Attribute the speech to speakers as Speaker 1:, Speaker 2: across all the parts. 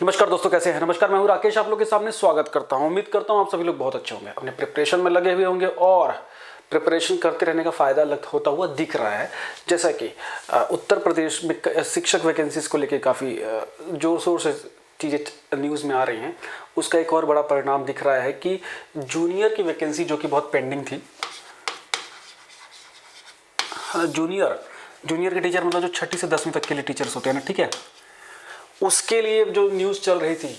Speaker 1: नमस्कार दोस्तों, कैसे हैं? नमस्कार, मैं हूं राकेश, आप लोग के सामने स्वागत करता हूं। उम्मीद करता हूं आप सभी लोग बहुत अच्छे होंगे, अपने प्रिपरेशन में लगे हुए होंगे और प्रिपरेशन करते रहने का फायदा होता हुआ दिख रहा है। जैसा कि उत्तर प्रदेश में शिक्षक वैकेंसीज को लेकर काफ़ी जोर शोर से चीज़ें न्यूज़ में आ रही हैं। उसका एक और बड़ा परिणाम दिख रहा है कि जूनियर की वैकेंसी जो कि बहुत पेंडिंग थी, जूनियर के टीचर मतलब जो 6ठी से 10वीं तक के लिए टीचर्स होते हैं ना, ठीक है, उसके लिए जो न्यूज़ चल रही थी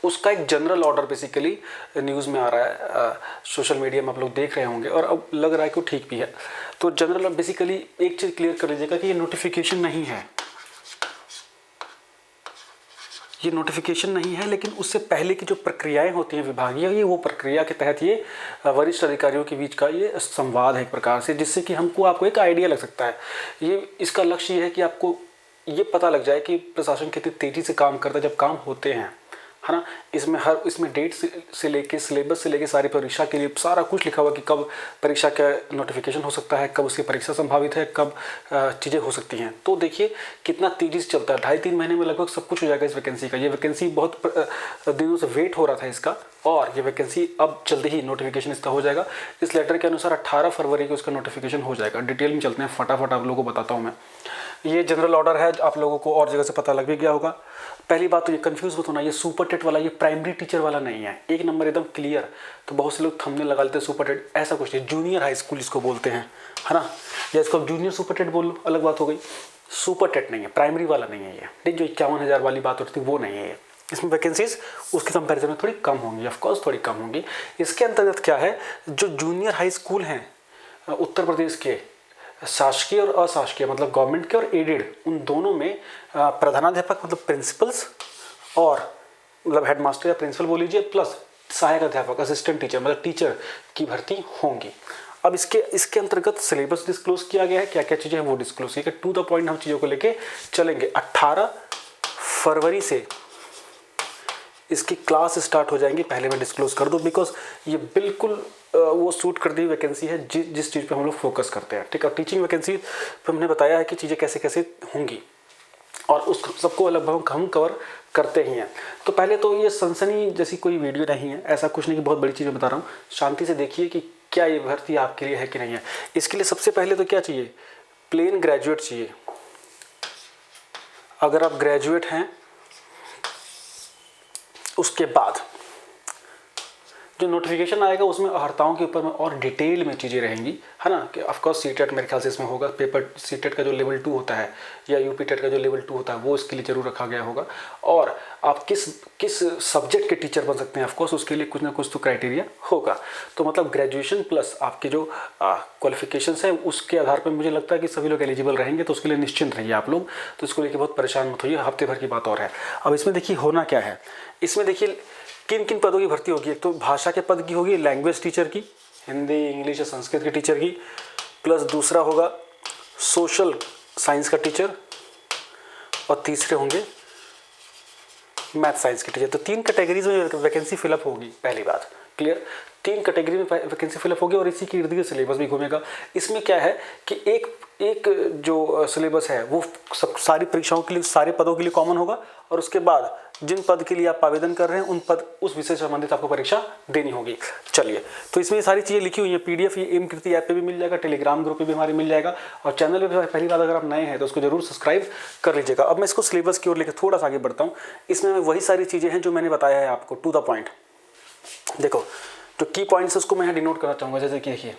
Speaker 1: उसका एक जनरल ऑर्डर बेसिकली न्यूज़ में आ रहा है। सोशल मीडिया में आप लोग देख रहे होंगे और अब लग रहा है कि वो ठीक भी है। तो जनरल बेसिकली एक चीज़ क्लियर कर लीजिएगा कि ये नोटिफिकेशन नहीं है, ये नोटिफिकेशन नहीं है, लेकिन उससे पहले की जो प्रक्रियाएं होती हैं विभागीय, ये वो प्रक्रिया के तहत ये वरिष्ठ अधिकारियों के बीच का ये संवाद है एक प्रकार से, जिससे कि आपको एक आइडिया लग सकता है। ये इसका लक्ष्य ये है कि आपको ये पता लग जाए कि प्रशासन कितनी तेज़ी से काम करता है जब काम होते हैं, है ना। इसमें डेट से लेके सिलेबस से लेके सारी परीक्षा के लिए सारा कुछ लिखा हुआ कि कब परीक्षा का नोटिफिकेशन हो सकता है, कब उसकी परीक्षा संभावित है, कब चीज़ें हो सकती हैं। तो देखिए कितना तेज़ी से चलता है, 2.5-3 महीने में लगभग सब कुछ हो जाएगा इस वैकेंसी का। ये वैकेंसी बहुत दिनों से वेट हो रहा था इसका, और ये वैकेंसी अब जल्दी ही नोटिफिकेशन इसका हो जाएगा। इस लेटर के अनुसार 18 फरवरी को इसका नोटिफिकेशन हो जाएगा। डिटेल में चलते हैं, फटाफट आप लोगों को बताता हूँ मैं। ये जनरल ऑर्डर है, आप लोगों को और जगह से पता लग भी गया होगा। पहली बात तो ये कंफ्यूज मत होना, ये सुपर टेट वाला, ये प्राइमरी टीचर वाला नहीं है। एक नंबर एकदम क्लियर। तो बहुत से लोग थंबनेल लगा लेते हैं सुपर टेट, ऐसा कुछ नहीं। जूनियर हाई स्कूल इसको बोलते हैं, है ना, या इसको जूनियर सुपर टेट बोल लो, अलग बात हो गई। सुपर टेट नहीं है, प्राइमरी वाला नहीं है ये, ठीक। जो 51,000 वाली बात होती थी वो नहीं है ये। इसमें वैकेंसीज उसके कंपैरिजन में थोड़ी कम होंगी, ऑफकोर्स थोड़ी कम होंगी। इसके अंतर्गत क्या है, जो जूनियर हाई स्कूल हैं उत्तर प्रदेश के, शासकीय और अशासकीय मतलब गवर्नमेंट के और एडेड, उन दोनों में प्रधानाध्यापक मतलब प्रिंसिपल्स और मतलब हेडमास्टर या प्रिंसिपल बोल लीजिए, प्लस सहायक अध्यापक असिस्टेंट टीचर मतलब टीचर की भर्ती होंगी। अब इसके अंतर्गत सिलेबस डिस्क्लोज किया गया है, क्या क्या चीज़ें हैं वो डिस्क्लोज किया। टू द पॉइंट हम चीज़ों को लेके चलेंगे। 18 फरवरी से इसकी क्लास स्टार्ट हो जाएंगी, पहले मैं डिस्क्लोज कर दूं, बिकॉज ये बिल्कुल वो सूट कर दी वैकेंसी है जिस चीज़ पे हम लोग फोकस करते हैं, ठीक है। टीचिंग वैकेंसी पे हमने बताया है कि चीज़ें कैसे कैसे होंगी और उस सबको लगभग हम कवर करते ही हैं। तो पहले तो ये सनसनी जैसी कोई वीडियो नहीं है, ऐसा कुछ नहीं कि बहुत बड़ी चीज़ें बता रहा हूँ। शांति से देखिए कि क्या ये भर्ती आपके लिए है कि नहीं है। इसके लिए सबसे पहले तो क्या चाहिए, प्लेन ग्रेजुएट चाहिए। अगर आप ग्रेजुएट हैं, उसके बाद जो नोटिफिकेशन आएगा उसमें अर्हताओं के ऊपर में और डिटेल में चीज़ें रहेंगी, है ना। कि ऑफकोर्स सीटेट मेरे ख्याल से इसमें होगा, पेपर सीटेट का जो लेवल 2 होता है या यूपी टेट का जो लेवल 2 होता है वो इसके लिए जरूर रखा गया होगा। और आप किस सब्जेक्ट के टीचर बन सकते हैं, ऑफकोर्स उसके लिए कुछ ना कुछ तो क्राइटेरिया होगा। तो मतलब ग्रेजुएशन प्लस आपके जो क्वालिफिकेशंस हैं उसके आधार पर मुझे लगता है कि सभी लोग एलिजिबल रहेंगे। तो उसके लिए निश्चिंत रहिए आप लोग, तो इसको लेकर बहुत परेशान मत होइए, हफ्ते भर की बात और है। अब इसमें देखिए होना क्या है, इसमें देखिए किन किन पदों की भर्ती होगी। एक तो भाषा के पद की होगी, लैंग्वेज टीचर की, हिंदी इंग्लिश या संस्कृत के टीचर की, प्लस दूसरा होगा सोशल साइंस का टीचर, और तीसरे होंगे मैथ साइंस के टीचर। तो 3 कैटेगरीज में वैकेंसी फिलअप होगी, पहली बात क्लियर। 3 कैटेगरी में वैकेंसी फिलअप होगी और इसी के इर्द गिर्द सिलेबस भी घूमेगा। इसमें क्या है कि एक जो सिलेबस है वो सारी परीक्षाओं के लिए, सारे पदों के लिए कॉमन होगा, और उसके बाद जिन पद के लिए आप आवेदन कर रहे हैं उस विषय से संबंधित आपको परीक्षा देनी होगी। चलिए, तो इसमें ये सारी चीज़ें लिखी हुई हैं। PDF ये एम कीर्ति ऐप पे भी मिल जाएगा, टेलीग्राम ग्रुप पे भी हमारे मिल जाएगा, और चैनल पे पहली बार अगर आप नए हैं तो उसको जरूर सब्सक्राइब कर लीजिएगा। अब मैं इसको सिलेबस की ओर लेकर थोड़ा सा आगे बढ़ता हूँ। इसमें वही सारी चीज़ें हैं जो मैंने बताया है आपको, टू द पॉइंट। देखो जो की पॉइंट्स उसको मैं यहाँ डिनोट करना चाहूँगा, जैसे कि देखिए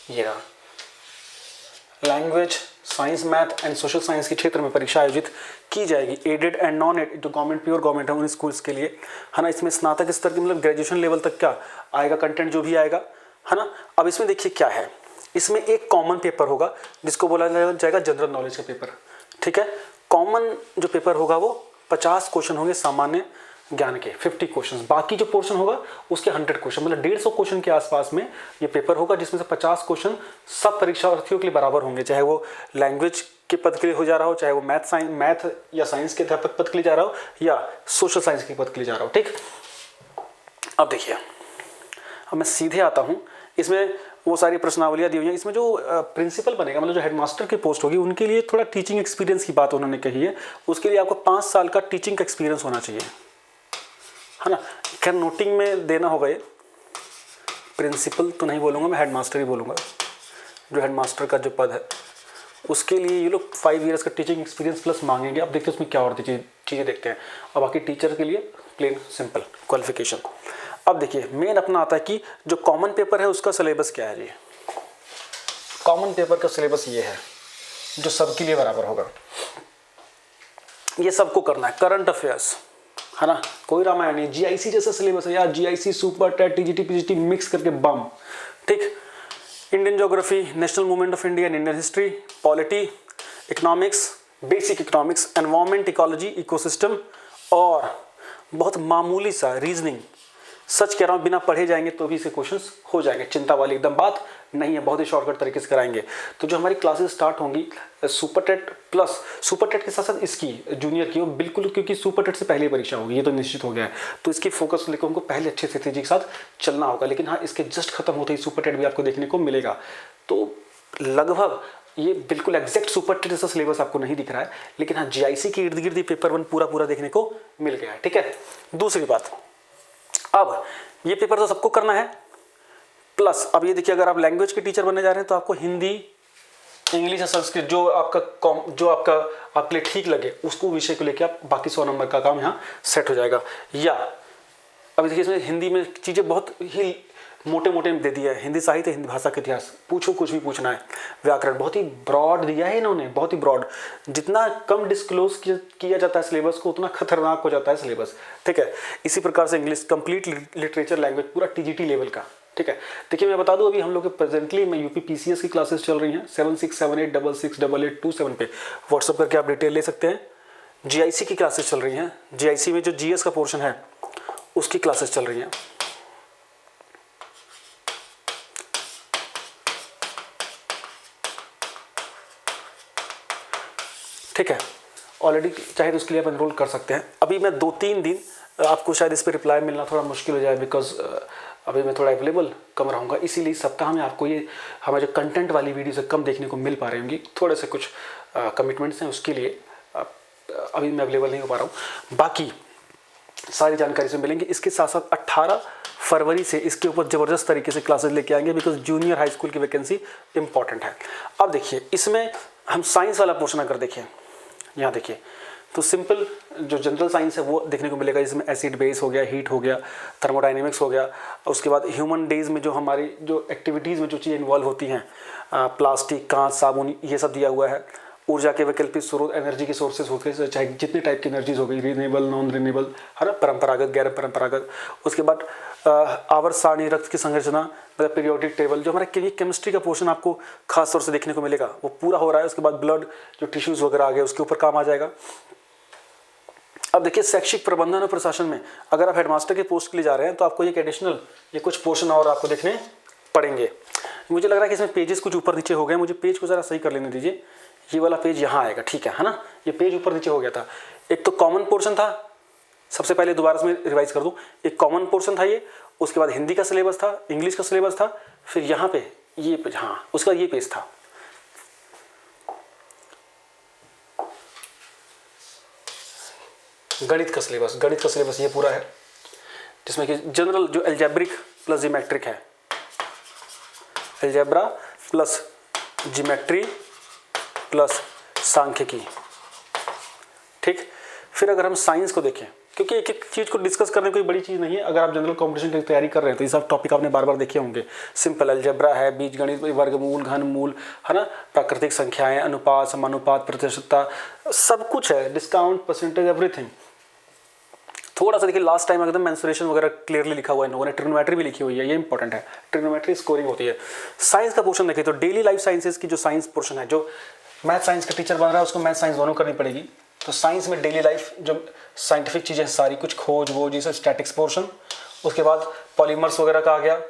Speaker 1: ये रहा, language, science, math and social science के क्षेत्र में परीक्षा आयोजित की जाएगी, एडेड एंड नॉन एडेड, जो गवर्नमेंट प्योर गवर्नमेंट है उन स्कूल्स के लिए, है ना। इसमें स्नातक स्तर की मतलब ग्रेजुएशन लेवल तक क्या आएगा, कंटेंट जो भी आएगा, है ना। अब इसमें देखिए क्या है, इसमें एक कॉमन पेपर होगा जिसको बोला जाएगा जनरल नॉलेज का पेपर, ठीक है। कॉमन जो पेपर होगा वो 50 क्वेश्चन होंगे सामान्य ज्ञान के, 50 क्वेश्चन। बाकी जो पोर्शन होगा उसके 100 क्वेश्चन, मतलब 150 क्वेश्चन के आसपास में ये पेपर होगा, जिसमें से 50 क्वेश्चन सब परीक्षार्थियों के लिए बराबर होंगे, चाहे वो लैंग्वेज के पद के लिए हो जा रहा हो, चाहे वो मैथ या साइंस के अध्यापक पद के लिए जा रहा हो, या सोशल साइंस के पद के लिए जा रहा हो, ठीक। अब देखिए, अब मैं सीधे आता हूँ, इसमें वो सारी प्रश्नावलियाँ दी हुई हैं। इसमें जो प्रिंसिपल बनेगा, मतलब जो हेडमास्टर की पोस्ट होगी, उनके लिए थोड़ा टीचिंग एक्सपीरियंस की बात उन्होंने कही है। उसके लिए आपको 5 साल का टीचिंग एक्सपीरियंस होना चाहिए, है ना। खैर नोटिंग में देना होगा ये, प्रिंसिपल तो नहीं बोलूँगा मैं, हेडमास्टर ही बोलूँगा। जो हेडमास्टर का जो पद है उसके लिए ये लोग 5 ईयर्स का टीचिंग एक्सपीरियंस प्लस मांगेंगे। अब देखते हैं उसमें क्या और चीज़ें देखते हैं। और बाकी टीचर के लिए प्लेन सिंपल क्वालिफिकेशन। अब देखिए मेन अपना आता है कि जो कॉमन पेपर है उसका सिलेबस क्या है। जी कॉमन पेपर का सिलेबस ये है जो सबके लिए बराबर होगा, ये सबको करना है। करंट अफेयर्स, है ना, कोई रामायण नहीं। जीआईसी जैसा सिलेबस है यार, GIC super TET TGT PGT mix करके बम, ठीक। Indian geography, national movement of India and Indian history, polity, economics, basic economics, environment, ecology, ecosystem और बहुत मामूली सा रीजनिंग। सच कह रहा हूँ, बिना पढ़े जाएंगे तो भी इसके क्वेश्चंस हो जाएंगे, चिंता वाली एकदम बात नहीं है, बहुत ही शॉर्टकट तरीके से कराएंगे। तो जो हमारी क्लासेस स्टार्ट होंगी super TET plus, super TET के साथ साथ इसकी जूनियर की हो बिल्कुल, क्योंकि सुपर टेट से पहले परीक्षा होगी, ये तो निश्चित हो गया है। तो इसकी फोकस लेकर हमको पहले अच्छे से तेजी के साथ चलना होगा। लेकिन हाँ, इसके जस्ट खत्म होते ही सुपर टेट भी आपको देखने को मिलेगा। तो लगभग ये बिल्कुल एग्जैक्ट सुपर टेट जैसा सिलेबस आपको नहीं दिख रहा है, लेकिन हाँ जीआईसी के इर्द गिर्द पेपर 1 पूरा देखने को मिल गया है, ठीक है। दूसरी बात, अब ये पेपर तो सबको करना है, प्लस अब ये देखिए अगर आप लैंग्वेज के टीचर बनने जा रहे हैं तो आपको हिंदी, इंग्लिश या संस्कृत जो आपका आपके लिए ठीक लगे उसको विषय को लेके आप बाकी 100 नंबर का काम यहाँ सेट हो जाएगा। या अब देखिए इसमें हिंदी में चीज़ें बहुत ही मोटे दे दिया है, हिंदी साहित्य, हिंदी भाषा का इतिहास, पूछो कुछ भी पूछना है, व्याकरण बहुत ही ब्रॉड दिया है इन्होंने, बहुत ही ब्रॉड। जितना कम डिस्क्लोज किया जाता है सिलेबस को उतना खतरनाक हो जाता है सिलेबस, ठीक है। इसी प्रकार से इंग्लिश कंप्लीट लिटरेचर लैंग्वेज पूरा टीजीटी लेवल का, ठीक है। देखिए मैं बता दूं अभी हम लोग के प्रेजेंटली में यूपी पीसीएस की क्लासेस चल रही हैं 7678668827 पे, व्हाट्सअप करके आप डिटेल ले सकते हैं। जीआईसी की क्लासेस चल रही हैं, जीआईसी में जो जीएस का पोर्शन है उसकी क्लासेस चल रही हैं। ठीक है, ऑलरेडी चाहे तो उसके लिए आप एनरोल कर सकते हैं। अभी मैं 2-3 दिन आपको शायद इस पर रिप्लाई मिलना थोड़ा मुश्किल हो जाए, बिकॉज अभी मैं थोड़ा अवेलेबल कम रहूँगा, इसीलिए सप्ताह में आपको ये हमारे जो कंटेंट वाली वीडियो से कम देखने को मिल पा रही होंगी। थोड़े से कुछ कमिटमेंट्स हैं, उसके लिए अभी मैं अवेलेबल नहीं हो पा रहा हूँ। बाकी सारी जानकारी से मिलेंगे। इसके साथ साथ 18 फरवरी से इसके ऊपर ज़बरदस्त तरीके से क्लासेस लेके आएंगे, बिकॉज जूनियर हाई स्कूल की वैकेंसी इंपॉर्टेंट है। अब देखिए इसमें हम साइंस वाला पोर्शन अगर देखें, यहाँ देखिए तो सिंपल जो जनरल साइंस है वो देखने को मिलेगा, जिसमें एसिड बेस हो गया, हीट हो गया, थर्मोडाइनेमिक्स हो गया। उसके बाद ह्यूमन डेज में जो हमारी जो एक्टिविटीज़ में जो चीज़ें इन्वॉल्व होती हैं, प्लास्टिक, कांच, साबुन, ये सब दिया हुआ है। ऊर्जा के वैकल्पिक स्रोत, एनर्जी के सोर्सेज होते हैं, चाहे जितने टाइप की एनर्जीज हो गई, रिन्यूएबल, नॉन रिन्यूएबल, है ना, परंपरागत, गैर परंपरागत। उसके बाद आवर्त सारणी, रक्त की संरचना, मतलब पीरियोडिक टेबल, जो हमारा केमिस्ट्री का पोर्शन आपको खास तौर से देखने को मिलेगा, वो पूरा हो रहा है। उसके बाद ब्लड जो टिश्यूज़ वगैरह आ गए उसके ऊपर काम आ जाएगा। अब देखिए शैक्षिक प्रबंधन और प्रशासन में अगर आप हेडमास्टर के पोस्ट के लिए जा रहे हैं तो आपको एक एडिशनल ये कुछ पोर्शन और आपको देखने पड़ेंगे। मुझे लग रहा है कि इसमें पेजेस कुछ ऊपर नीचे हो गए, मुझे पेज को ज़रा सही कर लेने दीजिए। ये वाला पेज यहाँ आएगा, ठीक है ना, ये पेज ऊपर नीचे हो गया था। एक तो कॉमन पोर्शन था, सबसे पहले दोबारा से मैं रिवाइज कर दूं, एक कॉमन पोर्शन था ये, उसके बाद हिंदी का सिलेबस था, इंग्लिश का सिलेबस था, फिर यहाँ पे ये पेज, हाँ उसका ये पेज था। गणित का सिलेबस ये पूरा है, जिसमें कि जनरल जो एल्जेब्रिक प्लस जियोमेट्रिक है, एल्जेब्रा प्लस जियोमेट्री प्लस सांख्यिकी, ठीक। फिर अगर हम साइंस को देखें, क्योंकि एक एक चीज़ को डिस्कस करने कोई बड़ी चीज़ नहीं है, अगर आप जनरल कॉम्पिटिशन की तैयारी कर रहे हैं तो ये सब टॉपिक आपने बार बार देखे होंगे। सिंपल अलजेब्रा है, बीजगणित, वर्गमूल, घनमूल, है ना, प्राकृतिक संख्याएं, अनुपात, समानुपात, प्रतिशतता, सब कुछ है, डिस्काउंट, परसेंटेज, एवरीथिंग। थोड़ा सा देखिए लास्ट टाइम एकदम मेंसुरेशन वगैरह क्लियरली लिखा हुआ है, इन लोगों ने ट्रिग्नोमेट्री भी लिखी हुई है, ये इंपॉर्टेंट है, ट्रिग्नोमेट्री स्कोरिंग होती है। साइंस का पोर्शन देखिए तो डेली लाइफ साइंसेज की जो साइंस पोर्शन है, जो मैथ साइंस का टीचर बन रहा है उसको मैथ साइंस दोनों करनी पड़ेगी। तो साइंस में डेली लाइफ जो साइंटिफिक चीज़ें सारी कुछ खोज वो जैसे स्टैटिक्स पोर्शन, उसके बाद पॉलीमर्स वगैरह का आ गया,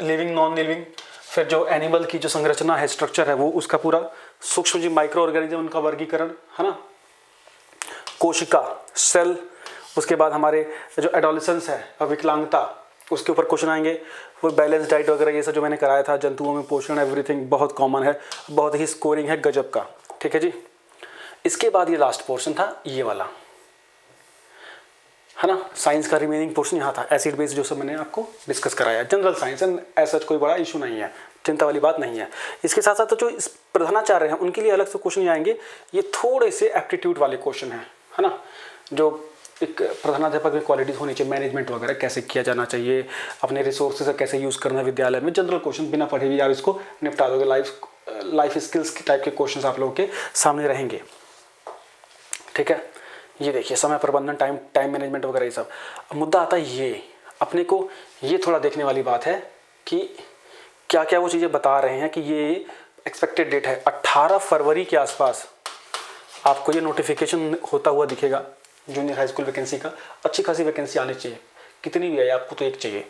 Speaker 1: लिविंग नॉन लिविंग, फिर जो एनिमल की जो संरचना है, स्ट्रक्चर है वो, उसका पूरा सूक्ष्म जीव, माइक्रो ऑर्गेनिज्म, उनका वर्गीकरण, है ना, कोशिका, सेल, उसके बाद हमारे जो एडोलेसेंस है, विकलांगता, उसके ऊपर क्वेश्चन आएंगे। वो बैलेंस डाइट वगैरह ये सब जो मैंने कराया था, जंतुओं में पोषण, एवरीथिंग बहुत कॉमन है, बहुत ही स्कोरिंग है गजब का, ठीक है जी। इसके बाद ये लास्ट पोर्शन था ये वाला, है ना, साइंस का रिमेनिंग पोर्शन यहाँ था, एसिड बेस जो सब मैंने आपको डिस्कस कराया, जनरल साइंस एंड ऐसा कोई बड़ा इशू नहीं है, चिंता वाली बात नहीं है। इसके साथ साथ तो जो प्रधानाचार्य हैं उनके लिए अलग से क्वेश्चन आएंगे, ये थोड़े से एप्टीट्यूड वाले क्वेश्चन हैं, है ना, जो एक प्रधानाध्यापक में क्वालिटीज होनी चाहिए, मैनेजमेंट वगैरह कैसे किया जाना चाहिए, अपने रिसोर्सेज कैसे यूज़ करना है विद्यालय में, जनरल क्वेश्चन बिना पढ़े भी आप इसको निपटा दोगे। लाइफ स्किल्स के टाइप के क्वेश्चन आप लोगों के सामने रहेंगे, ठीक है। ये देखिए समय प्रबंधन, टाइम मैनेजमेंट वगैरह ये सब। अब मुद्दा आता है ये, अपने को ये थोड़ा देखने वाली बात है कि क्या क्या वो चीज़ें बता रहे हैं कि ये एक्सपेक्टेड डेट है 18 फरवरी के आसपास आपको ये नोटिफिकेशन होता हुआ दिखेगा जूनियर हाई स्कूल वैकेंसी का। अच्छी खासी वैकेंसी आनी चाहिए, कितनी भी आए आपको तो एक चाहिए।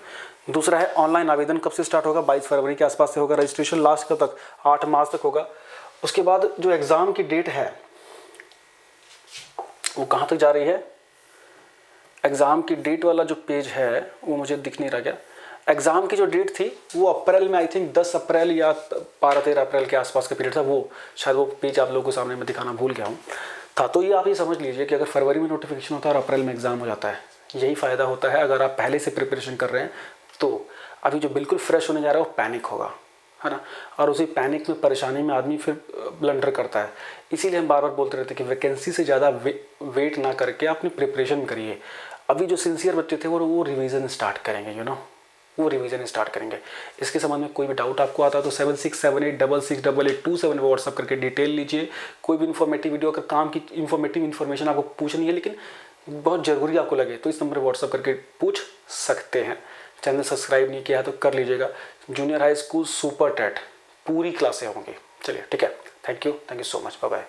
Speaker 1: दूसरा है ऑनलाइन आवेदन कब से स्टार्ट होगा, 22 फरवरी के आसपास से होगा, रजिस्ट्रेशन लास्ट कब तक, 8 मार्च तक होगा। उसके बाद जो एग्ज़ाम की डेट है वो कहाँ तक जा रही है, एग्ज़ाम की डेट वाला जो पेज है वो मुझे दिख नहीं रहा क्या। एग्ज़ाम की जो डेट थी वो अप्रैल में, आई थिंक 10 अप्रैल या 12-13 अप्रैल के आसपास का पीरियड था, वो शायद वो पेज आप लोगों को सामने में दिखाना भूल गया हूँ था। तो ये आप ये समझ लीजिए कि अगर फरवरी में नोटिफिकेशन होता है और अप्रैल में एग्ज़ाम हो जाता है, यही फ़ायदा होता है अगर आप पहले से प्रिपरेशन कर रहे हैं। तो अभी जो बिल्कुल फ्रेश होने जा रहा है वो पैनिक होगा, है ना, और उसी पैनिक में, परेशानी में आदमी फिर ब्लंडर करता है। इसीलिए हम बार बार बोलते रहते हैं कि वैकेंसी से ज़्यादा वेट ना करके अपनी प्रिपरेशन करिए। अभी जो सिंसियर बच्चे थे वो रिवीजन स्टार्ट करेंगे, वो रिवीजन स्टार्ट करेंगे। इसके संबंध में कोई भी डाउट आपको आता है तो 7678668827 पर व्हाट्सअप करके डिटेल लीजिए। कोई भी इन्फॉर्मेटिव वीडियो, अगर काम की इन्फॉर्मेटिव इन्फॉर्मेशन आपको पूछनी है लेकिन बहुत ज़रूरी आपको लगे तो इस नंबर पर व्हाट्सअप करके पूछ सकते हैं। चैनल सब्सक्राइब नहीं किया है तो कर लीजिएगा। Junior high school super TET पूरी क्लासें होंगी। चलिए ठीक है, thank you so much, bye bye.